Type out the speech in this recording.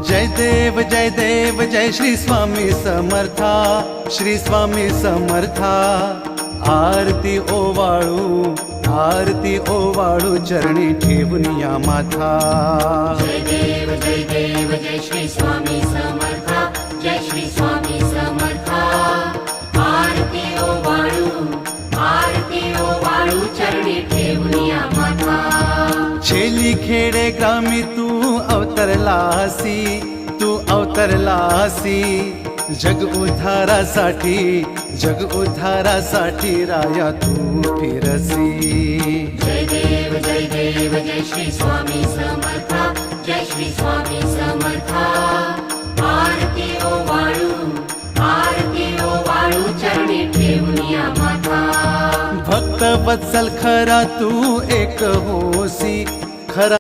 जय देव जय देव जय श्री स्वामी समर्था, श्री स्वामी समर्था। आरती ओवाळू चरणी ठेवून या माथा। जय देव जय श्री स्वामी समर्था, जय श्री स्वामी समर्था। आरती ओवाळू चरणी ठेवून या माथा। छेली खेडे ग्रामी तू अवतरलासी, तू अवतरलासी। जग उद्धारासाठी राया तू फिरसी। जय देव जय श्री स्वामी समर्था, जय श्री स्वामी समर्था। आरती ओवाळू चरणी ठेवून या माथा। भक्त वत्सल खरा तू एक होसी, खरा